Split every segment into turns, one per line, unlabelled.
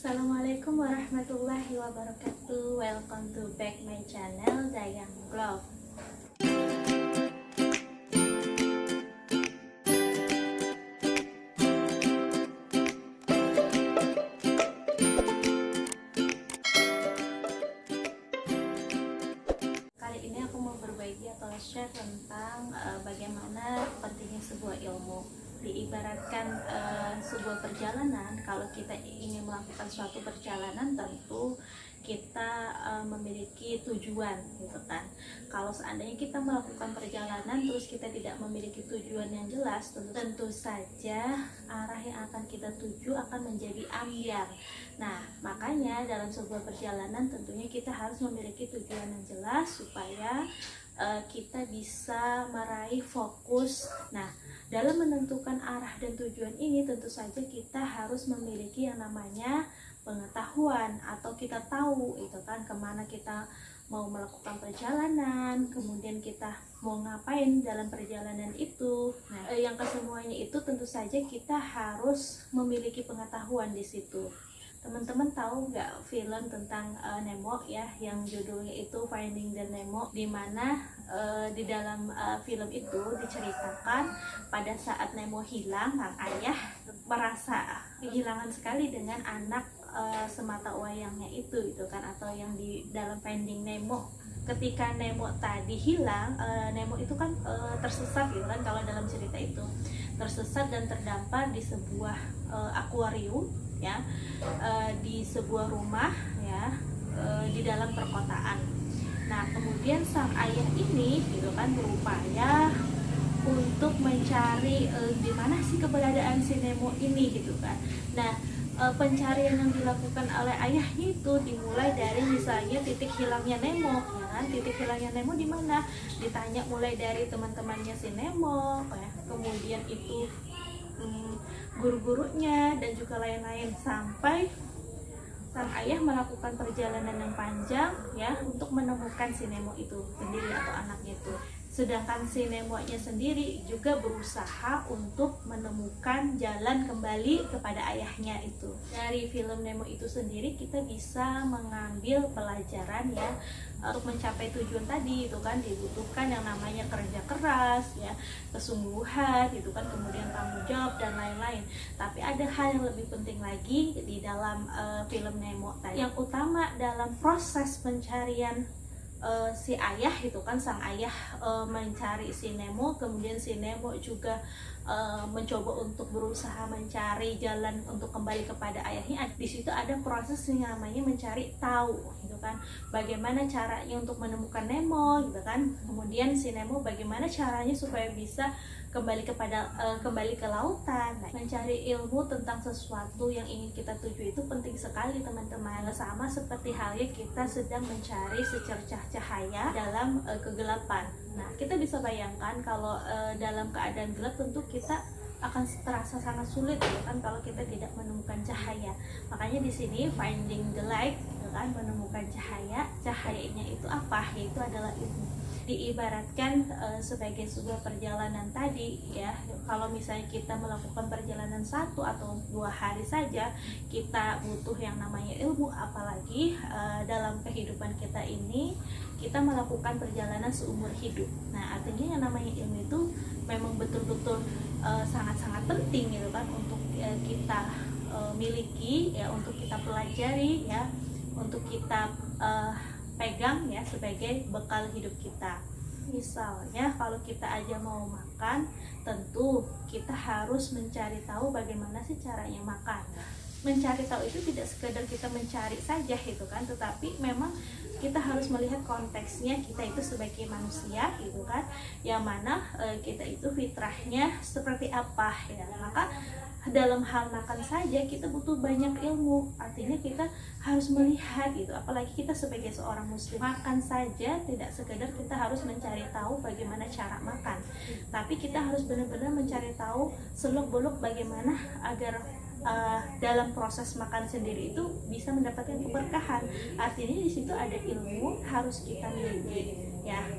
Assalamualaikum warahmatullahi wabarakatuh. Welcome to back my channel Dayang Vlog. Kali ini aku mau berbagi atau share tentang bagaimana pentingnya sebuah ilmu. Diibaratkan sebuah perjalanan, kalau kita ingin melakukan suatu perjalanan tentu kita memiliki tujuan, gitu kan. Kalau seandainya kita melakukan perjalanan terus kita tidak memiliki tujuan yang jelas, tentu saja arah yang akan kita tuju akan menjadi ambiar. Nah, makanya dalam sebuah perjalanan tentunya kita harus memiliki tujuan yang jelas supaya kita bisa meraih fokus. Nah, dalam menentukan arah dan tujuan ini tentu saja kita harus memiliki yang namanya pengetahuan, atau kita tahu itu kan kemana kita mau melakukan perjalanan, kemudian kita mau ngapain dalam perjalanan itu. Nah, yang kesemuanya itu tentu saja kita harus memiliki pengetahuan di situ. Teman-teman tahu nggak film tentang Nemo ya, yang judulnya itu Finding the Nemo, di mana di dalam film itu diceritakan pada saat Nemo hilang, sang ayah merasa kehilangan sekali dengan anak semata wayangnya itu kan, atau yang di dalam Finding Nemo. Ketika Nemo tadi hilang, Nemo itu kan tersesat gitu kan, kalau dalam cerita itu tersesat dan terdampar di sebuah akuarium ya, di sebuah rumah ya, di dalam perkotaan. Nah, kemudian sang ayah ini gitu kan berupaya untuk mencari di mana sih keberadaan si Nemo ini gitu kan. Nah, pencarian yang dilakukan oleh ayahnya itu dimulai dari misalnya titik hilangnya Nemo, ya kan? Titik hilangnya Nemo di mana? Ditanya mulai dari teman-temannya si Nemo, ya. Kemudian itu guru-gurunya dan juga lain-lain, sampai sang ayah melakukan perjalanan yang panjang ya untuk menemukan si Nemo itu sendiri atau anaknya itu. Sedangkan si Nemo-nya sendiri juga berusaha untuk menemukan jalan kembali kepada ayahnya itu. Dari film Nemo itu sendiri kita bisa mengambil pelajaran ya, untuk mencapai tujuan tadi itu kan dibutuhkan yang namanya kerja keras ya, kesungguhan itu kan, kemudian tanggung jawab dan lain-lain. Tapi ada hal yang lebih penting lagi di dalam film Nemo tadi. Yang utama dalam proses pencarian si ayah itu kan, sang ayah mencari si Nemo, kemudian si Nemo juga mencoba untuk berusaha mencari jalan untuk kembali kepada ayahnya. Di situ ada proses yang namanya mencari tahu gitu kan, bagaimana caranya untuk menemukan Nemo gitu kan, kemudian si Nemo bagaimana caranya supaya bisa kembali ke lautan. Nah, mencari ilmu tentang sesuatu yang ingin kita tuju itu penting sekali teman-teman. Sama seperti halnya kita sedang mencari secercah cahaya dalam kegelapan. Nah, kita bisa bayangkan kalau dalam keadaan gelap tentu kita akan terasa sangat sulit ya kan kalau kita tidak menemukan cahaya. Makanya di sini finding the light ya kan, menemukan cahaya. Cahayanya itu apa? Yaitu adalah ilmu. Diibaratkan sebagai sebuah perjalanan tadi ya, kalau misalnya kita melakukan perjalanan 1 atau 2 hari saja kita butuh yang namanya ilmu, apalagi dalam kehidupan kita ini kita melakukan perjalanan seumur hidup. Nah, artinya yang namanya ilmu itu memang betul-betul sangat-sangat penting gitu kan, untuk kita miliki ya, untuk kita pelajari ya, untuk kita pegang ya sebagai bekal hidup kita. Misalnya kalau kita aja mau makan, tentu kita harus mencari tahu bagaimana sih caranya makan. Mencari tahu itu tidak sekedar kita mencari saja gitu kan, tetapi memang kita harus melihat konteksnya, kita itu sebagai manusia gitu kan, yang mana kita itu fitrahnya seperti apa ya. Maka dalam hal makan saja kita butuh banyak ilmu, artinya kita harus melihat gitu, apalagi kita sebagai seorang muslim. Makan saja tidak sekedar kita harus mencari tahu bagaimana cara makan, tapi kita harus benar-benar mencari tahu seluk-beluk bagaimana agar dalam proses makan sendiri itu bisa mendapatkan keberkahan. Artinya di situ ada ilmu harus kita miliki ya.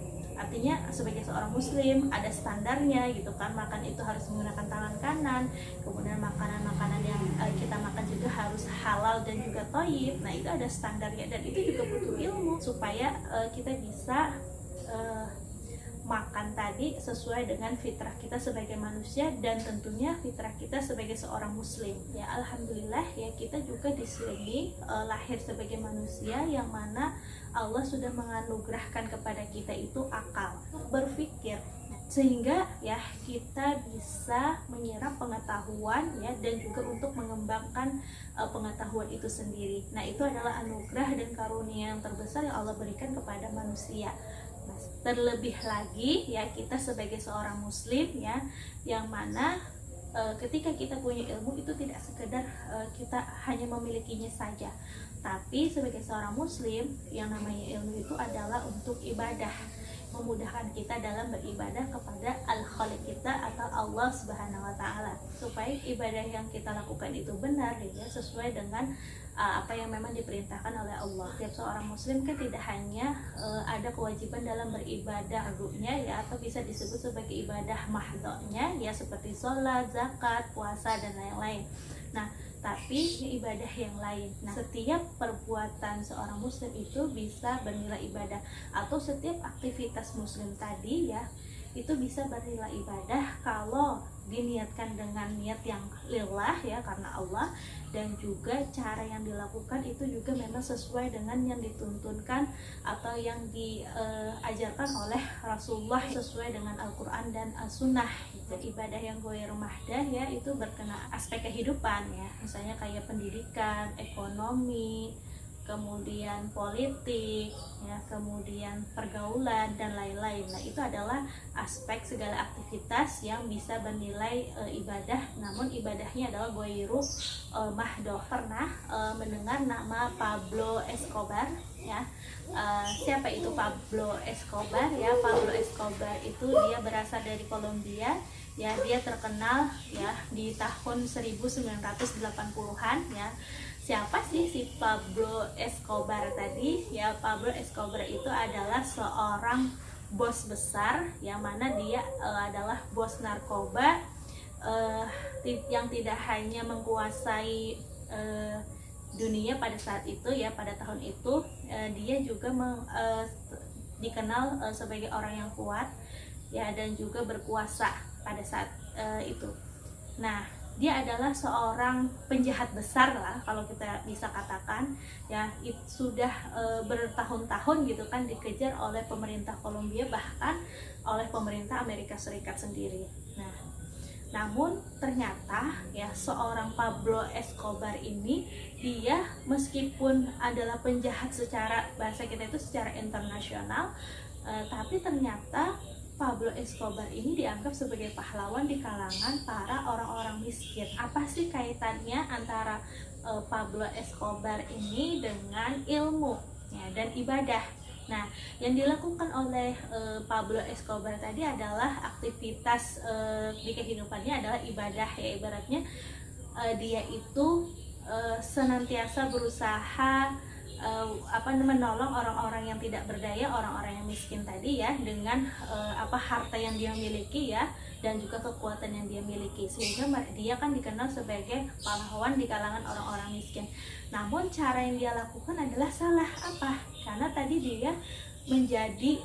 Artinya sebagai seorang muslim ada standarnya gitu kan, makan itu harus menggunakan tangan kanan, kemudian makanan-makanan yang kita makan juga harus halal dan juga thayyib. Nah itu ada standarnya, dan itu juga butuh ilmu supaya kita bisa makan tadi sesuai dengan fitrah kita sebagai manusia, dan tentunya fitrah kita sebagai seorang muslim. Ya alhamdulillah ya, kita juga di sini lahir sebagai manusia yang mana Allah sudah menganugerahkan kepada kita itu akal, berpikir, sehingga ya kita bisa menyerap pengetahuan ya, dan juga untuk mengembangkan pengetahuan itu sendiri. Nah itu adalah anugerah dan karunia yang terbesar yang Allah berikan kepada manusia. Nah, terlebih lagi ya kita sebagai seorang muslim ya, yang mana ketika kita punya ilmu itu tidak sekedar kita hanya memilikinya saja, tapi sebagai seorang muslim yang namanya ilmu itu adalah untuk ibadah, memudahkan kita dalam beribadah kepada al-khaliq kita atau Allah Subhanahu wa taala, supaya ibadah yang kita lakukan itu benar ya, sesuai dengan apa yang memang diperintahkan oleh Allah. Setiap seorang muslim kan tidak hanya ada kewajiban dalam beribadah ruhnya ya, atau bisa disebut sebagai ibadah mahdhnya ya, seperti sholat, zakat, puasa dan lain-lain. Nah tapi ibadah yang lain. Nah, setiap perbuatan seorang muslim itu bisa bernilai ibadah, atau setiap aktivitas muslim tadi ya itu bisa bernilai ibadah kalau diniatkan dengan niat yang lillah ya, karena Allah, dan juga cara yang dilakukan itu juga memang sesuai dengan yang dituntunkan atau yang diajarkan oleh Rasulullah, sesuai dengan Al-Quran dan As-Sunnah. Ibadah yang ghair mahdah ya itu berkenaan aspek kehidupan ya, misalnya kayak pendidikan, ekonomi, kemudian politik ya, kemudian pergaulan dan lain-lain. Nah itu adalah aspek segala aktivitas yang bisa bernilai ibadah, namun ibadahnya adalah ghairu mahdoh. Pernah mendengar nama Pablo Escobar ya? Siapa itu Pablo Escobar ya? Pablo Escobar itu dia berasal dari Kolombia ya, dia terkenal ya di tahun 1980-an ya. Siapa sih si Pablo Escobar tadi? Ya, Pablo Escobar itu adalah seorang bos besar yang mana dia adalah bos narkoba yang tidak hanya menguasai dunia pada saat itu ya, pada tahun itu dia juga dikenal sebagai orang yang kuat ya, dan juga berkuasa pada saat itu. Nah dia adalah seorang penjahat besar lah kalau kita bisa katakan ya, sudah bertahun-tahun gitu kan dikejar oleh pemerintah Kolombia, bahkan oleh pemerintah Amerika Serikat sendiri. Nah namun ternyata ya seorang Pablo Escobar ini, dia meskipun adalah penjahat secara bahasa kita itu secara internasional, tapi ternyata Pablo Escobar ini dianggap sebagai pahlawan di kalangan para orang-orang miskin. Apa sih kaitannya antara Pablo Escobar ini dengan ilmu ya, dan ibadah? Nah, yang dilakukan oleh Pablo Escobar tadi adalah aktivitas di kehidupannya adalah ibadah ya, ibaratnya dia itu senantiasa berusaha menolong orang-orang yang tidak berdaya, orang-orang yang miskin tadi ya, dengan harta yang dia miliki ya, dan juga kekuatan yang dia miliki, sehingga dia kan dikenal sebagai pahlawan di kalangan orang-orang miskin. Namun cara yang dia lakukan adalah salah. Apa? Karena tadi dia menjadi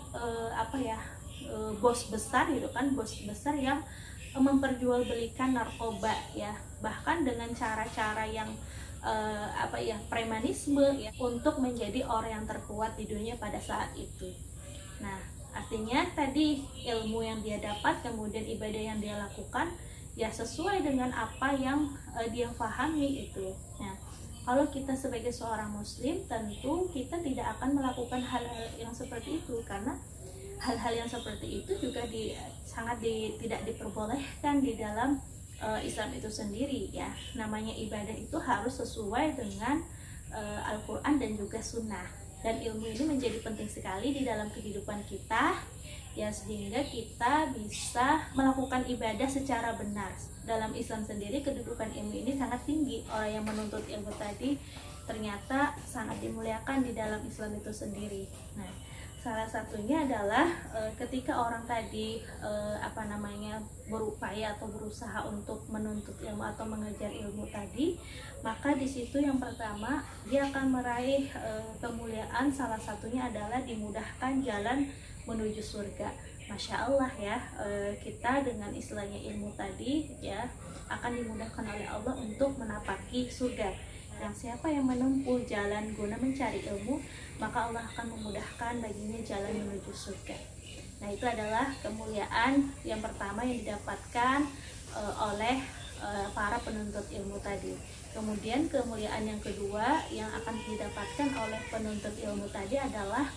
bos besar gitu kan, bos besar yang memperjualbelikan narkoba ya, bahkan dengan cara-cara yang premanisme ya, untuk menjadi orang yang terkuat di dunia pada saat itu. Nah artinya tadi ilmu yang dia dapat, kemudian ibadah yang dia lakukan ya sesuai dengan apa yang dia pahami itu. Nah kalau kita sebagai seorang muslim, tentu kita tidak akan melakukan hal-hal yang seperti itu, karena hal-hal yang seperti itu juga tidak diperbolehkan di dalam Islam itu sendiri ya. Namanya ibadah itu harus sesuai dengan Al-Quran dan juga Sunnah, dan ilmu ini menjadi penting sekali di dalam kehidupan kita ya, sehingga kita bisa melakukan ibadah secara benar. Dalam Islam sendiri kedudukan ilmu ini sangat tinggi. Orang yang menuntut ilmu tadi ternyata sangat dimuliakan di dalam Islam itu sendiri. Nah Salah satunya adalah ketika orang tadi berupaya atau berusaha untuk menuntut ilmu atau mengejar ilmu tadi, maka di situ yang pertama dia akan meraih kemuliaan. Salah satunya adalah dimudahkan jalan menuju surga. Masya Allah ya, kita dengan istilahnya ilmu tadi ya akan dimudahkan oleh Allah untuk menapaki surga. Yang siapa yang menempuh jalan guna mencari ilmu, maka Allah akan memudahkan baginya jalan menuju surga. Nah, itu adalah kemuliaan yang pertama yang didapatkan oleh para penuntut ilmu tadi. Kemudian kemuliaan yang kedua yang akan didapatkan oleh penuntut ilmu tadi adalah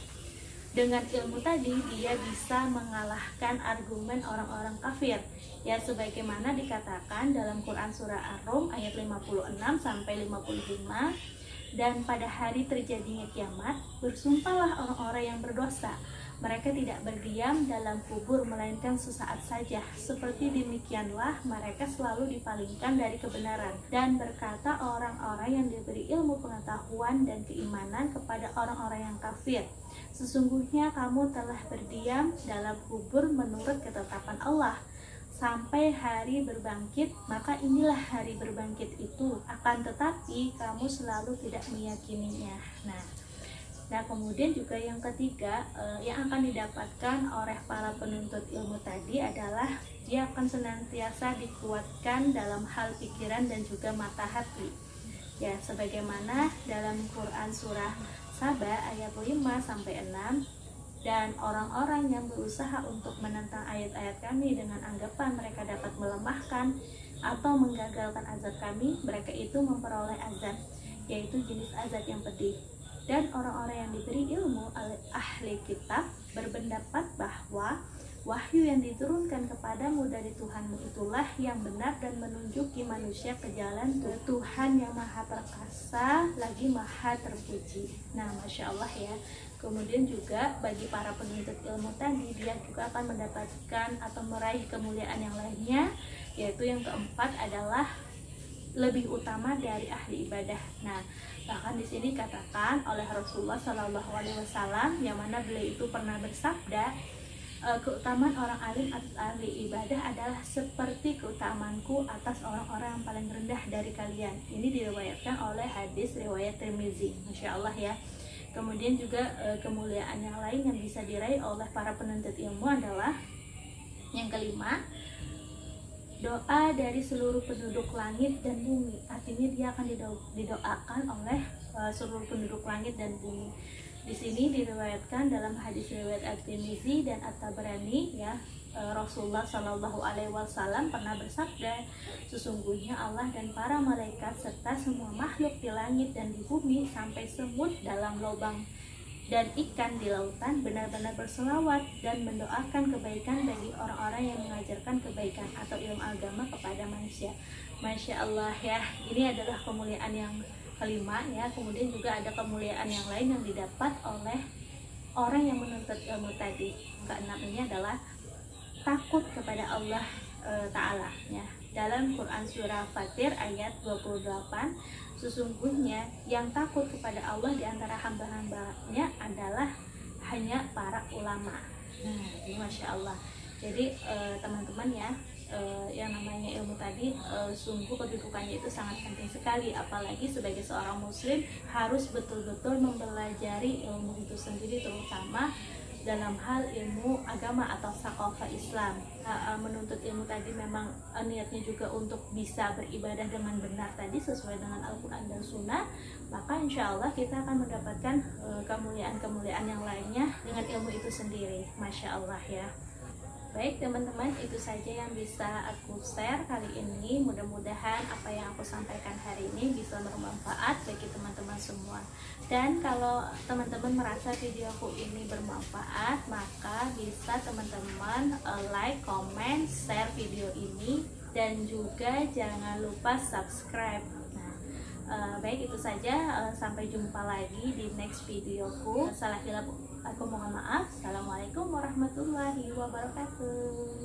dengan ilmu tadi dia bisa mengalahkan argumen orang-orang kafir. Ya, sebagaimana dikatakan dalam Quran surah Ar-Rum ayat 56 sampai 55, dan pada hari terjadinya kiamat bersumpahlah orang-orang yang berdosa, mereka tidak berdiam dalam kubur melainkan sesaat saja. Seperti demikianlah mereka selalu dipalingkan dari kebenaran. Dan berkata orang-orang yang diberi ilmu pengetahuan dan keimanan kepada orang-orang yang kafir, sesungguhnya kamu telah berdiam dalam kubur menurut ketetapan Allah sampai hari berbangkit, maka inilah hari berbangkit itu, akan tetapi kamu selalu tidak meyakininya. Nah, kemudian juga yang ketiga yang akan didapatkan oleh para penuntut ilmu tadi adalah dia akan senantiasa dikuatkan dalam hal pikiran dan juga mata hati. Ya, sebagaimana dalam Quran surah Saba ayat 5 sampai 6, dan orang-orang yang berusaha untuk menentang ayat-ayat kami dengan anggapan mereka dapat melemahkan atau menggagalkan azab kami, mereka itu memperoleh azab, yaitu jenis azab yang pedih. Dan orang-orang yang diberi ilmu oleh ahli kitab berpendapat bahwa wahyu yang diturunkan kepadamu dari Tuhanmu itulah yang benar dan menunjuki manusia ke jalan Tuhan yang maha perkasa lagi maha terpuji. Nah, Masya Allah ya. Kemudian juga bagi para penuntut ilmu tadi, dia juga akan mendapatkan atau meraih kemuliaan yang lainnya, yaitu yang keempat adalah lebih utama dari ahli ibadah. Nah, bahkan di sini katakan oleh Rasulullah Shallallahu Alaihi Wasallam, yang mana beliau itu pernah bersabda, keutamaan orang alim atas ahli ibadah adalah seperti keutamaanku atas orang-orang yang paling rendah dari kalian. Ini diriwayatkan oleh hadis riwayat Tirmizi. Masya Allah ya. Kemudian juga kemuliaan yang lain yang bisa diraih oleh para penuntut ilmu adalah yang kelima, doa dari seluruh penduduk langit dan bumi. Artinya dia akan didoakan oleh seluruh penduduk langit dan bumi. Di sini diriwayatkan dalam hadis riwayat At-Tirmizi dan At-Tabrani ya, Rasulullah Shallallahu Alaihi Wasallam pernah bersabda, sesungguhnya Allah dan para malaikat serta semua makhluk di langit dan di bumi sampai semut dalam lubang dan ikan di lautan benar-benar berselawat dan mendoakan kebaikan bagi orang-orang yang mengajarkan kebaikan atau ilmu agama kepada manusia. Masya Allah ya, ini adalah kemuliaan yang kelima ya. Kemudian juga ada kemuliaan yang lain yang didapat oleh orang yang menuntut ilmu tadi. Keenam ini adalah takut kepada Allah Ta'ala ya. Dalam Quran surah Fatir ayat 28, sesungguhnya yang takut kepada Allah di antara hamba-hambanya adalah hanya para ulama. Nah, ini Masya Allah. Jadi teman-teman ya, yang namanya ilmu tadi sungguh kedudukannya itu sangat penting sekali, apalagi sebagai seorang muslim harus betul-betul mempelajari ilmu itu sendiri, terutama dalam hal ilmu agama atau sakofah Islam. Menuntut ilmu tadi memang niatnya juga untuk bisa beribadah dengan benar tadi sesuai dengan Al-Quran dan Sunnah, maka insya Allah kita akan mendapatkan kemuliaan-kemuliaan yang lainnya dengan ilmu itu sendiri. Masya Allah ya. Baik teman-teman, itu saja yang bisa aku share kali ini. Mudah-mudahan apa yang aku sampaikan hari ini bisa bermanfaat bagi teman-teman semua. Dan kalau teman-teman merasa video aku ini bermanfaat, maka bisa teman-teman like, comment, share video ini, dan juga jangan lupa subscribe. Baik, itu saja. Sampai jumpa lagi di next videoku. Salah hilap aku mohon maaf. Assalamualaikum warahmatullahi wabarakatuh.